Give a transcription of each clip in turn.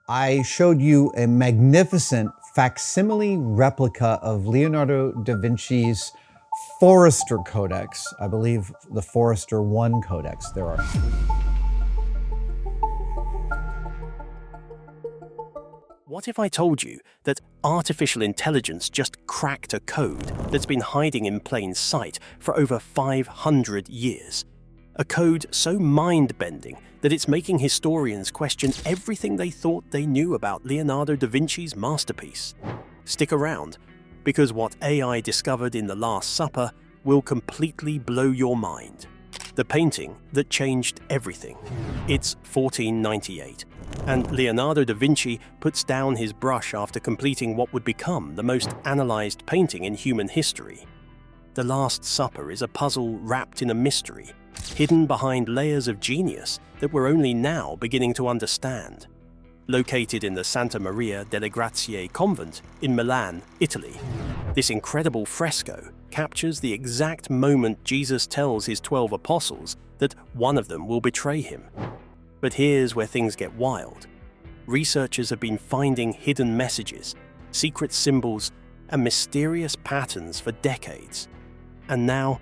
I showed you a magnificent facsimile replica of Leonardo da Vinci's Forrester Codex. I believe the Forrester I Codex. There are three. What if I told you that artificial intelligence just cracked a code that's been hiding in plain sight for over 500 years? A code so mind-bending that it's making historians question everything they thought they knew about Leonardo da Vinci's masterpiece. Stick around, because what AI discovered in The Last Supper will completely blow your mind. The painting that changed everything. It's 1498, and Leonardo da Vinci puts down his brush after completing what would become the most analyzed painting in human history. The Last Supper is a puzzle wrapped in a mystery, hidden behind layers of genius that we're only now beginning to understand. Located in the Santa Maria delle Grazie convent in Milan, Italy, this incredible fresco captures the exact moment Jesus tells his 12 apostles that one of them will betray him. But here's where things get wild. Researchers have been finding hidden messages, secret symbols, and mysterious patterns for decades. And now,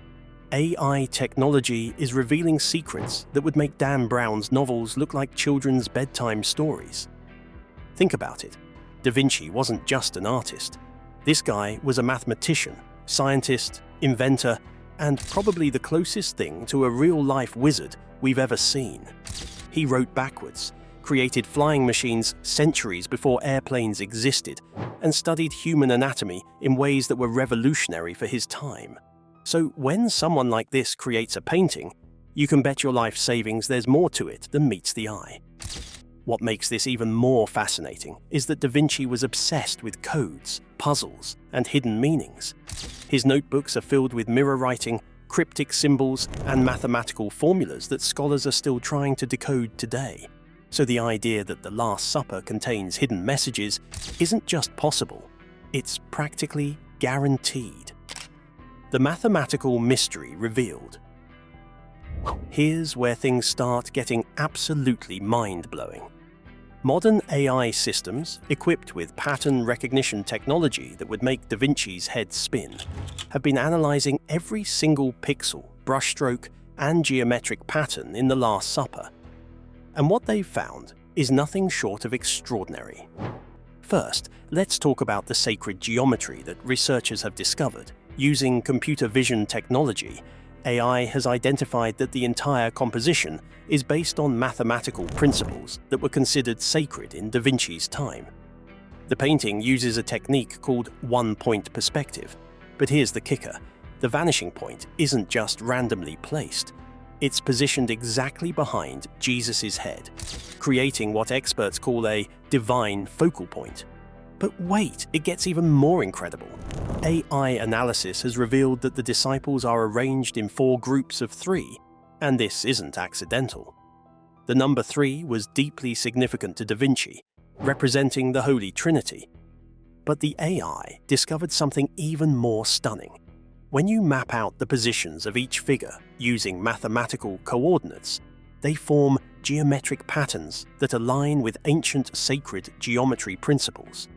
AI technology is revealing secrets that would make Dan Brown's novels look like children's bedtime stories. Think about it. Da Vinci wasn't just an artist. This guy was a mathematician, scientist, inventor, and probably the closest thing to a real-life wizard we've ever seen. He wrote backwards, created flying machines centuries before airplanes existed, and studied human anatomy in ways that were revolutionary for his time. So when someone like this creates a painting, you can bet your life savings there's more to it than meets the eye. What makes this even more fascinating is that Da Vinci was obsessed with codes, puzzles, and hidden meanings. His notebooks are filled with mirror writing, cryptic symbols, and mathematical formulas that scholars are still trying to decode today. So the idea that The Last Supper contains hidden messages isn't just possible, it's practically guaranteed. The mathematical mystery revealed. Here's where things start getting absolutely mind-blowing. Modern AI systems, equipped with pattern recognition technology that would make Da Vinci's head spin, have been analyzing every single pixel, brushstroke, and geometric pattern in The Last Supper. And what they've found is nothing short of extraordinary. First, let's talk about the sacred geometry that researchers have discovered. Using computer vision technology, AI has identified that the entire composition is based on mathematical principles that were considered sacred in Da Vinci's time. The painting uses a technique called one-point perspective, but here's the kicker. The vanishing point isn't just randomly placed. It's positioned exactly behind Jesus' head, creating what experts call a divine focal point. But wait, it gets even more incredible. AI analysis has revealed that the disciples are arranged in 4 groups of 3, and this isn't accidental. The number 3 was deeply significant to Da Vinci, representing the Holy Trinity. But the AI discovered something even more stunning. When you map out the positions of each figure using mathematical coordinates, they form geometric patterns that align with ancient sacred geometry principles.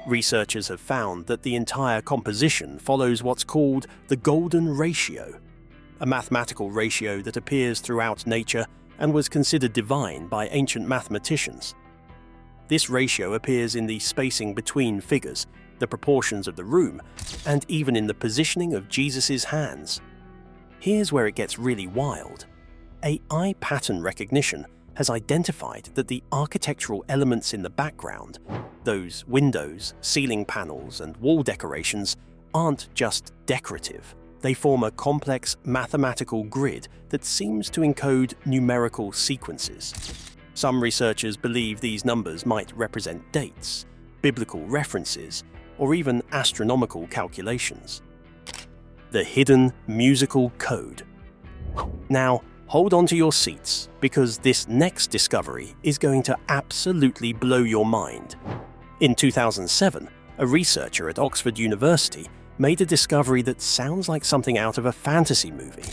Researchers have found that the entire composition follows what's called the golden ratio, a mathematical ratio that appears throughout nature and was considered divine by ancient mathematicians. This ratio appears in the spacing between figures, the proportions of the room, and even in the positioning of Jesus' hands. Here's where it gets really wild. AI pattern recognition has identified that the architectural elements in the background, those windows, ceiling panels, and wall decorations, aren't just decorative. They form a complex mathematical grid that seems to encode numerical sequences. Some researchers believe these numbers might represent dates, biblical references, or even astronomical calculations. The hidden musical code. Now, hold on to your seats, because this next discovery is going to absolutely blow your mind. In 2007, a researcher at Oxford University made a discovery that sounds like something out of a fantasy movie.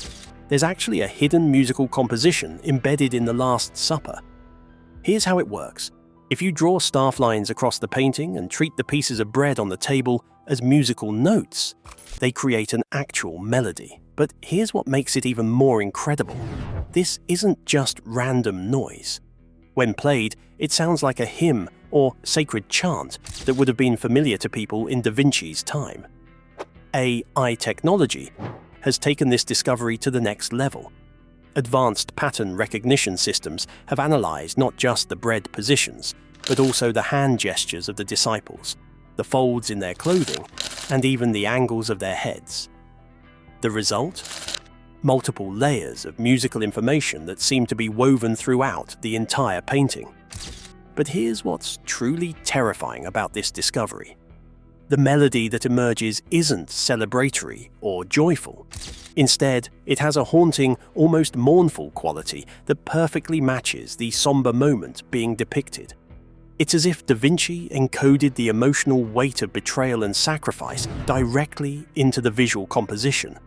There's actually a hidden musical composition embedded in The Last Supper. Here's how it works. If you draw staff lines across the painting and treat the pieces of bread on the table as musical notes, they create an actual melody. But here's what makes it even more incredible. This isn't just random noise. When played, it sounds like a hymn or sacred chant that would have been familiar to people in Da Vinci's time. AI technology has taken this discovery to the next level. Advanced pattern recognition systems have analyzed not just the bread positions, but also the hand gestures of the disciples, the folds in their clothing, and even the angles of their heads. The result? Multiple layers of musical information that seem to be woven throughout the entire painting. But here's what's truly terrifying about this discovery. The melody that emerges isn't celebratory or joyful. Instead, it has a haunting, almost mournful quality that perfectly matches the somber moment being depicted. It's as if Da Vinci encoded the emotional weight of betrayal and sacrifice directly into the visual composition.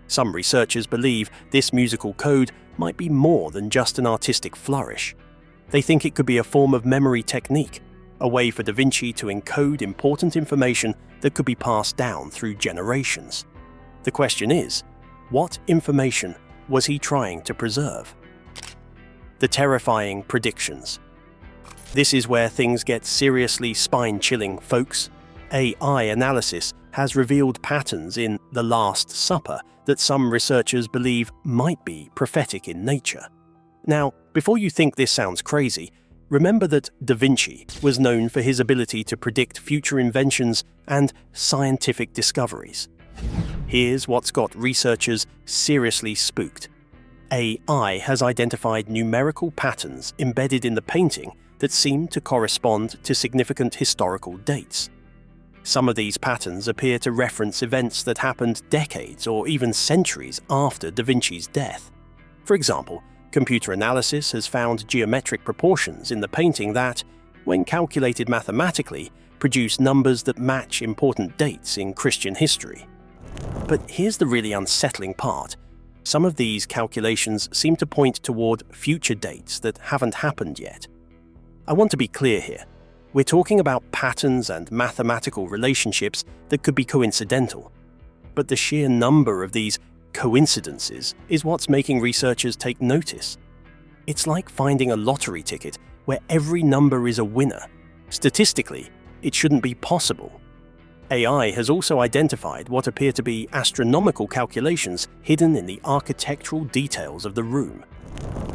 Some researchers believe this musical code might be more than just an artistic flourish. They think it could be a form of memory technique, a way for Da Vinci to encode important information that could be passed down through generations. The question is, what information was he trying to preserve? The terrifying predictions. This is where things get seriously spine-chilling, folks. AI analysis has revealed patterns in The Last Supper that some researchers believe might be prophetic in nature. Now, before you think this sounds crazy, remember that Da Vinci was known for his ability to predict future inventions and scientific discoveries. Here's what's got researchers seriously spooked. AI has identified numerical patterns embedded in the painting that seem to correspond to significant historical dates. Some of these patterns appear to reference events that happened decades or even centuries after Da Vinci's death. For example, computer analysis has found geometric proportions in the painting that, when calculated mathematically, produce numbers that match important dates in Christian history. But here's the really unsettling part. Some of these calculations seem to point toward future dates that haven't happened yet. I want to be clear here. We're talking about patterns and mathematical relationships that could be coincidental. But the sheer number of these coincidences is what's making researchers take notice. It's like finding a lottery ticket where every number is a winner. Statistically, it shouldn't be possible. AI has also identified what appear to be astronomical calculations hidden in the architectural details of the room.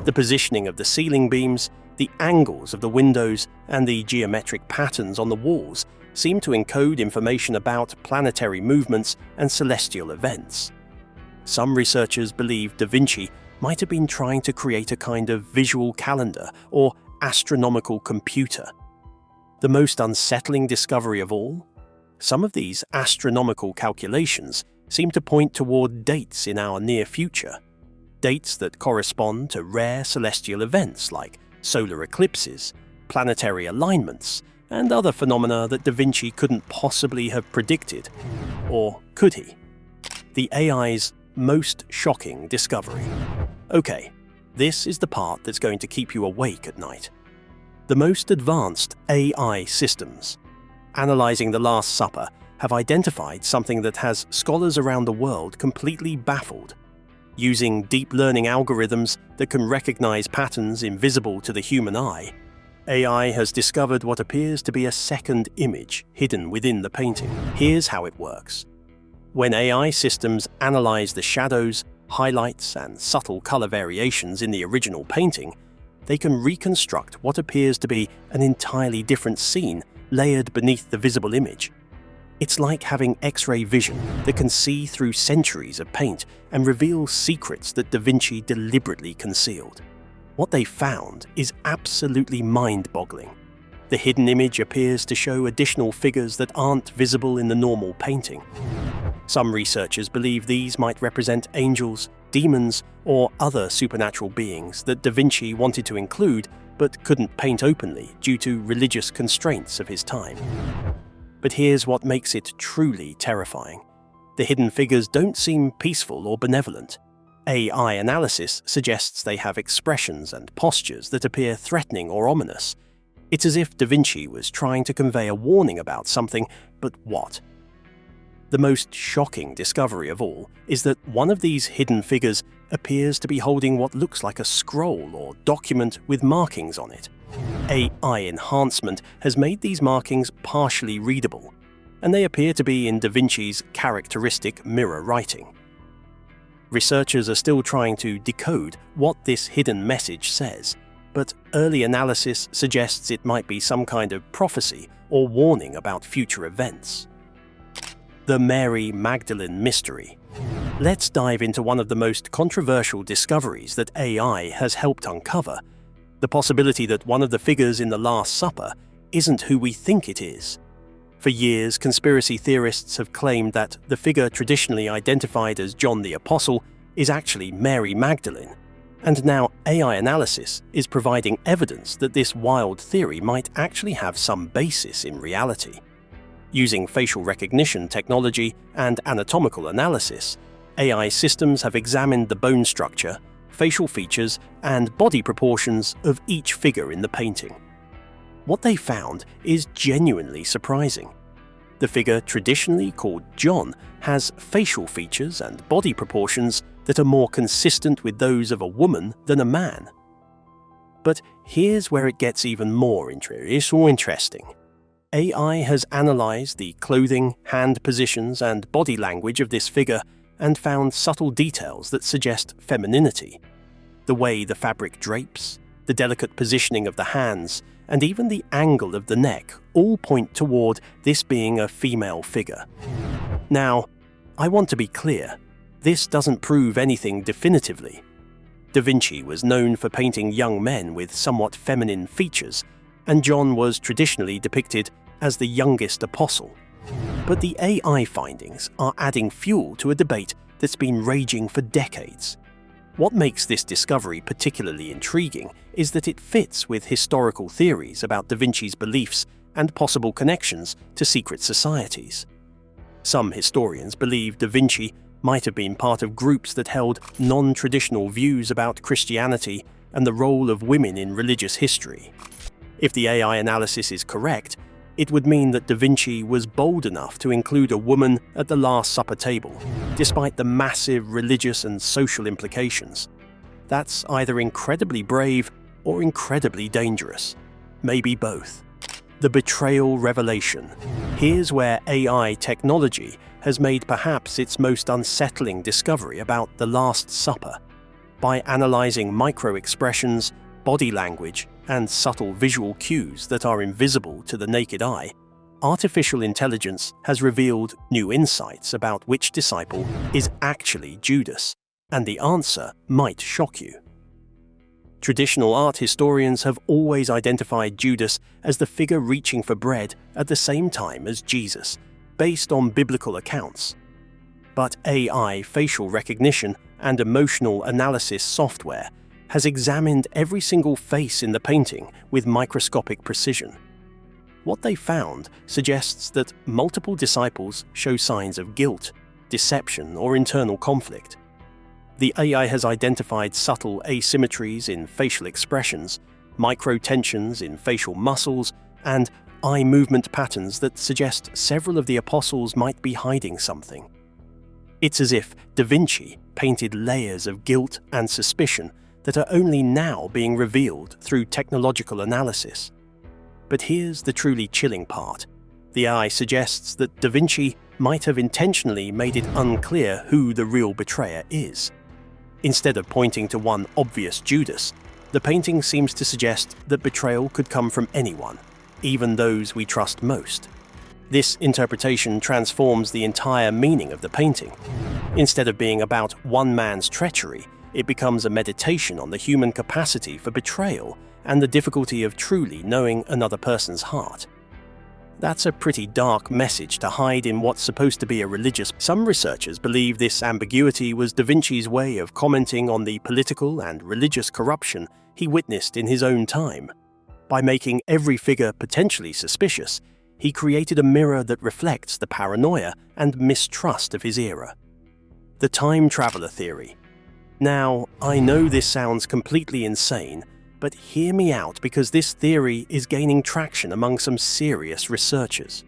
The positioning of the ceiling beams, the angles of the windows, and the geometric patterns on the walls seem to encode information about planetary movements and celestial events. Some researchers believe Da Vinci might have been trying to create a kind of visual calendar or astronomical computer. The most unsettling discovery of all? Some of these astronomical calculations seem to point toward dates in our near future. Dates that correspond to rare celestial events like solar eclipses, planetary alignments, and other phenomena that Da Vinci couldn't possibly have predicted. Or could he? The AI's most shocking discovery. Okay, this is the part that's going to keep you awake at night. The most advanced AI systems, analyzing The Last Supper, have identified something that has scholars around the world completely baffled. Using deep learning algorithms that can recognize patterns invisible to the human eye, AI has discovered what appears to be a second image hidden within the painting. Here's how it works. When AI systems analyze the shadows, highlights, and subtle color variations in the original painting, they can reconstruct what appears to be an entirely different scene layered beneath the visible image. It's like having X-ray vision that can see through centuries of paint and reveal secrets that Da Vinci deliberately concealed. What they found is absolutely mind-boggling. The hidden image appears to show additional figures that aren't visible in the normal painting. Some researchers believe these might represent angels, demons, or other supernatural beings that Da Vinci wanted to include but couldn't paint openly due to religious constraints of his time. But here's what makes it truly terrifying. The hidden figures don't seem peaceful or benevolent. AI analysis suggests they have expressions and postures that appear threatening or ominous. It's as if Da Vinci was trying to convey a warning about something, but what? The most shocking discovery of all is that one of these hidden figures appears to be holding what looks like a scroll or document with markings on it. AI enhancement has made these markings partially readable, and they appear to be in Da Vinci's characteristic mirror writing. Researchers are still trying to decode what this hidden message says, but early analysis suggests it might be some kind of prophecy or warning about future events. The Mary Magdalene mystery. Let's dive into one of the most controversial discoveries that AI has helped uncover: the possibility that one of the figures in the Last Supper isn't who we think it is. For years, conspiracy theorists have claimed that the figure traditionally identified as John the Apostle is actually Mary Magdalene, and now AI analysis is providing evidence that this wild theory might actually have some basis in reality. Using facial recognition technology and anatomical analysis, AI systems have examined the bone structure, facial features, and body proportions of each figure in the painting. What they found is genuinely surprising. The figure traditionally called John has facial features and body proportions that are more consistent with those of a woman than a man. But here's where it gets even more interesting. AI has analyzed the clothing, hand positions, and body language of this figure and found subtle details that suggest femininity. The way the fabric drapes, the delicate positioning of the hands, and even the angle of the neck all point toward this being a female figure. Now, I want to be clear, this doesn't prove anything definitively. Da Vinci was known for painting young men with somewhat feminine features, and John was traditionally depicted as the youngest apostle. But the AI findings are adding fuel to a debate that's been raging for decades. What makes this discovery particularly intriguing is that it fits with historical theories about Da Vinci's beliefs and possible connections to secret societies. Some historians believe Da Vinci might have been part of groups that held non-traditional views about Christianity and the role of women in religious history. If the AI analysis is correct, it would mean that Da Vinci was bold enough to include a woman at the Last Supper table, despite the massive religious and social implications. That's either incredibly brave or incredibly dangerous. Maybe both. The Betrayal revelation. Here's where AI technology has made perhaps its most unsettling discovery about the Last Supper. By analyzing micro-expressions, body language, and subtle visual cues that are invisible to the naked eye, artificial intelligence has revealed new insights about which disciple is actually Judas, and the answer might shock you. Traditional art historians have always identified Judas as the figure reaching for bread at the same time as Jesus, based on biblical accounts. But AI facial recognition and emotional analysis software has examined every single face in the painting with microscopic precision. What they found suggests that multiple disciples show signs of guilt, deception, or internal conflict. The AI has identified subtle asymmetries in facial expressions, micro-tensions in facial muscles, and eye movement patterns that suggest several of the apostles might be hiding something. It's as if Da Vinci painted layers of guilt and suspicion that are only now being revealed through technological analysis. But here's the truly chilling part. The AI suggests that Da Vinci might have intentionally made it unclear who the real betrayer is. Instead of pointing to one obvious Judas, the painting seems to suggest that betrayal could come from anyone, even those we trust most. This interpretation transforms the entire meaning of the painting. Instead of being about one man's treachery, it becomes a meditation on the human capacity for betrayal and the difficulty of truly knowing another person's heart. That's a pretty dark message to hide in what's supposed to be a religious. Some researchers believe this ambiguity was Da Vinci's way of commenting on the political and religious corruption he witnessed in his own time. By making every figure potentially suspicious, he created a mirror that reflects the paranoia and mistrust of his era. The time traveler theory. Now, I know this sounds completely insane, But hear me out, because this theory is gaining traction among some serious researchers.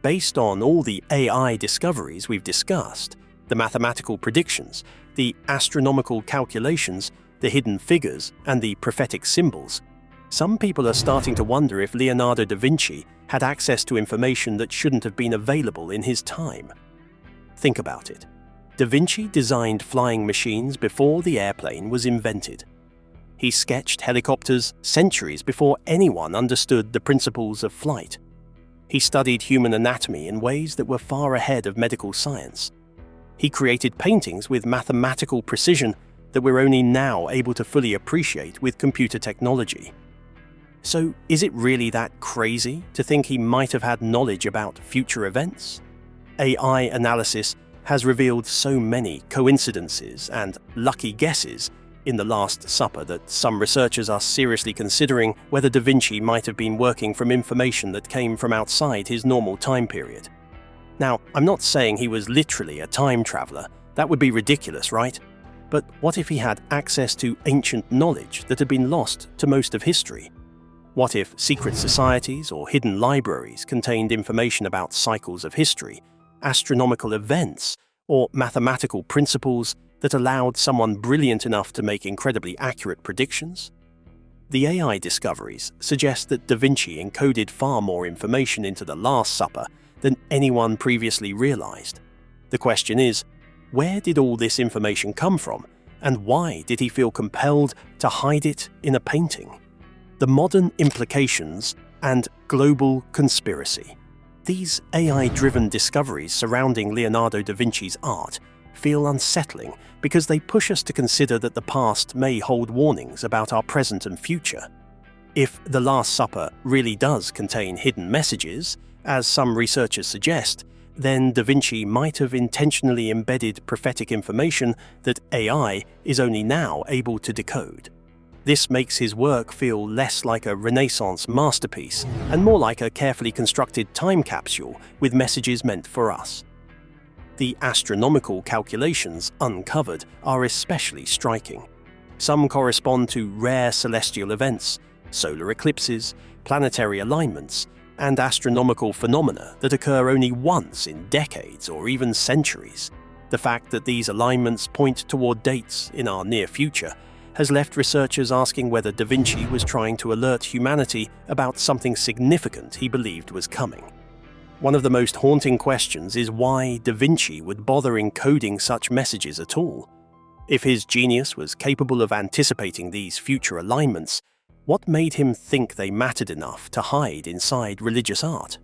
Based on all the AI discoveries we've discussed, the mathematical predictions, the astronomical calculations, the hidden figures, and the prophetic symbols, some people are starting to wonder if Leonardo da Vinci had access to information that shouldn't have been available in his time. Think about it. Da Vinci designed flying machines before the airplane was invented. He sketched helicopters centuries before anyone understood the principles of flight. He studied human anatomy in ways that were far ahead of medical science. He created paintings with mathematical precision that we're only now able to fully appreciate with computer technology. So, is it really that crazy to think he might have had knowledge about future events? AI analysis has revealed so many coincidences and lucky guesses in The Last Supper that some researchers are seriously considering whether Da Vinci might have been working from information that came from outside his normal time period. Now, I'm not saying he was literally a time traveler. That would be ridiculous, right? But what if he had access to ancient knowledge that had been lost to most of history? What if secret societies or hidden libraries contained information about cycles of history, astronomical events, or mathematical principles that allowed someone brilliant enough to make incredibly accurate predictions? The AI discoveries suggest that Da Vinci encoded far more information into The Last Supper than anyone previously realized. The question is, where did all this information come from, and why did he feel compelled to hide it in a painting? The modern implications and global conspiracy. These AI-driven discoveries surrounding Leonardo da Vinci's art feel unsettling because they push us to consider that the past may hold warnings about our present and future. If The Last Supper really does contain hidden messages, as some researchers suggest, then Da Vinci might have intentionally embedded prophetic information that AI is only now able to decode. This makes his work feel less like a Renaissance masterpiece and more like a carefully constructed time capsule with messages meant for us. The astronomical calculations uncovered are especially striking. Some correspond to rare celestial events, solar eclipses, planetary alignments, and astronomical phenomena that occur only once in decades or even centuries. The fact that these alignments point toward dates in our near future has left researchers asking whether Da Vinci was trying to alert humanity about something significant he believed was coming. One of the most haunting questions is why Da Vinci would bother encoding such messages at all. If his genius was capable of anticipating these future alignments, what made him think they mattered enough to hide inside religious art?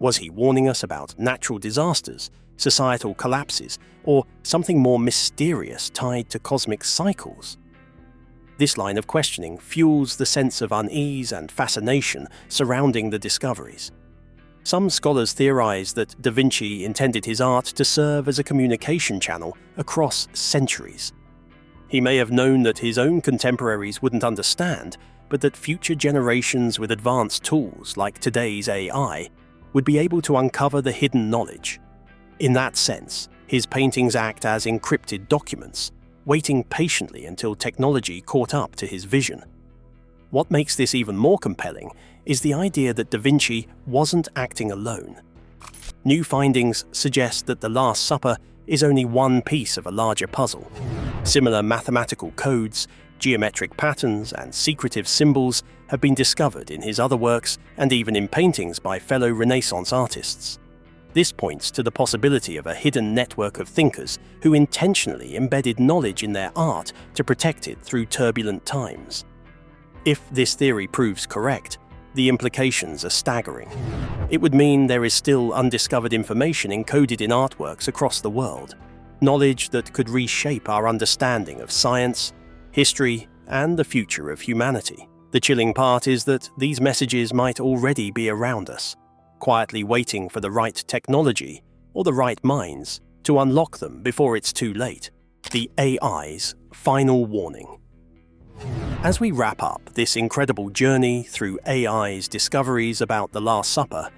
Was he warning us about natural disasters, societal collapses, or something more mysterious tied to cosmic cycles? This line of questioning fuels the sense of unease and fascination surrounding the discoveries. Some scholars theorize that Da Vinci intended his art to serve as a communication channel across centuries. He may have known that his own contemporaries wouldn't understand, but that future generations with advanced tools like today's AI would be able to uncover the hidden knowledge. In that sense, his paintings act as encrypted documents, waiting patiently until technology caught up to his vision. What makes this even more compelling is the idea that Da Vinci wasn't acting alone. New findings suggest that The Last Supper is only one piece of a larger puzzle. Similar mathematical codes, geometric patterns, and secretive symbols have been discovered in his other works and even in paintings by fellow Renaissance artists. This points to the possibility of a hidden network of thinkers who intentionally embedded knowledge in their art to protect it through turbulent times. If this theory proves correct, the implications are staggering. It would mean there is still undiscovered information encoded in artworks across the world, knowledge that could reshape our understanding of science, history, and the future of humanity. The chilling part is that these messages might already be around us, quietly waiting for the right technology or the right minds to unlock them before it's too late. The AI's final warning. As we wrap up this incredible journey through AI's discoveries about The Last Supper,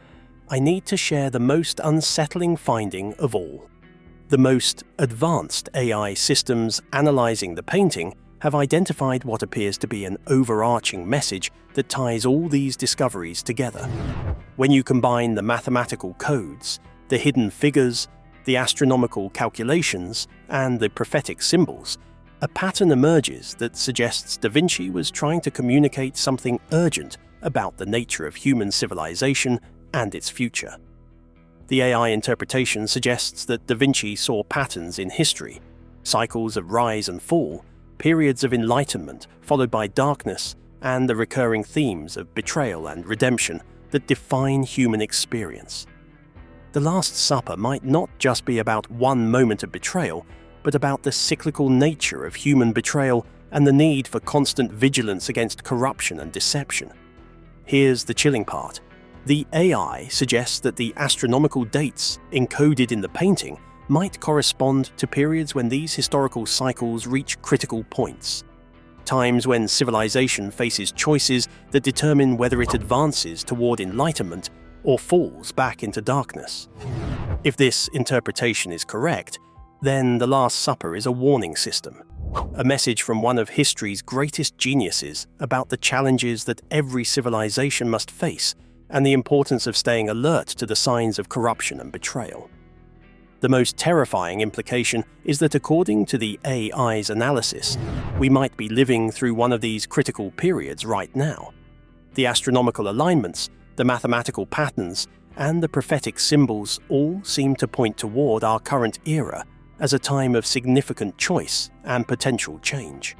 I need to share the most unsettling finding of all. The most advanced AI systems analyzing the painting have identified what appears to be an overarching message that ties all these discoveries together. When you combine the mathematical codes, the hidden figures, the astronomical calculations, and the prophetic symbols, a pattern emerges that suggests Da Vinci was trying to communicate something urgent about the nature of human civilization and its future. The AI interpretation suggests that Da Vinci saw patterns in history, cycles of rise and fall, periods of enlightenment followed by darkness, and the recurring themes of betrayal and redemption that define human experience. The Last Supper might not just be about one moment of betrayal, but about the cyclical nature of human betrayal and the need for constant vigilance against corruption and deception. Here's the chilling part. The AI suggests that the astronomical dates encoded in the painting might correspond to periods when these historical cycles reach critical points. Times when civilization faces choices that determine whether it advances toward enlightenment or falls back into darkness. If this interpretation is correct, then the Last Supper is a warning system, a message from one of history's greatest geniuses about the challenges that every civilization must face and the importance of staying alert to the signs of corruption and betrayal. The most terrifying implication is that according to the AI's analysis, we might be living through one of these critical periods right now. The astronomical alignments, the mathematical patterns, and the prophetic symbols all seem to point toward our current era as a time of significant choice and potential change.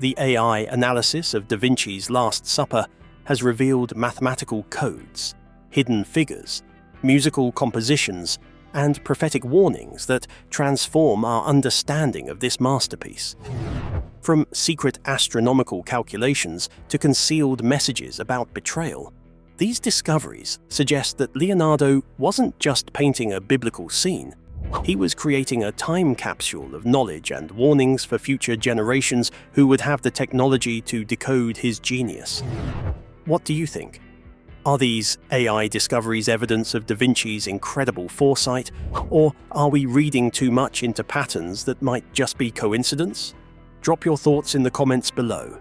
The AI analysis of Da Vinci's Last Supper has revealed mathematical codes, hidden figures, musical compositions, and prophetic warnings that transform our understanding of this masterpiece. From secret astronomical calculations to concealed messages about betrayal, these discoveries suggest that Leonardo wasn't just painting a biblical scene, he was creating a time capsule of knowledge and warnings for future generations who would have the technology to decode his genius. What do you think? Are these AI discoveries evidence of Da Vinci's incredible foresight, or are we reading too much into patterns that might just be coincidence? Drop your thoughts in the comments below.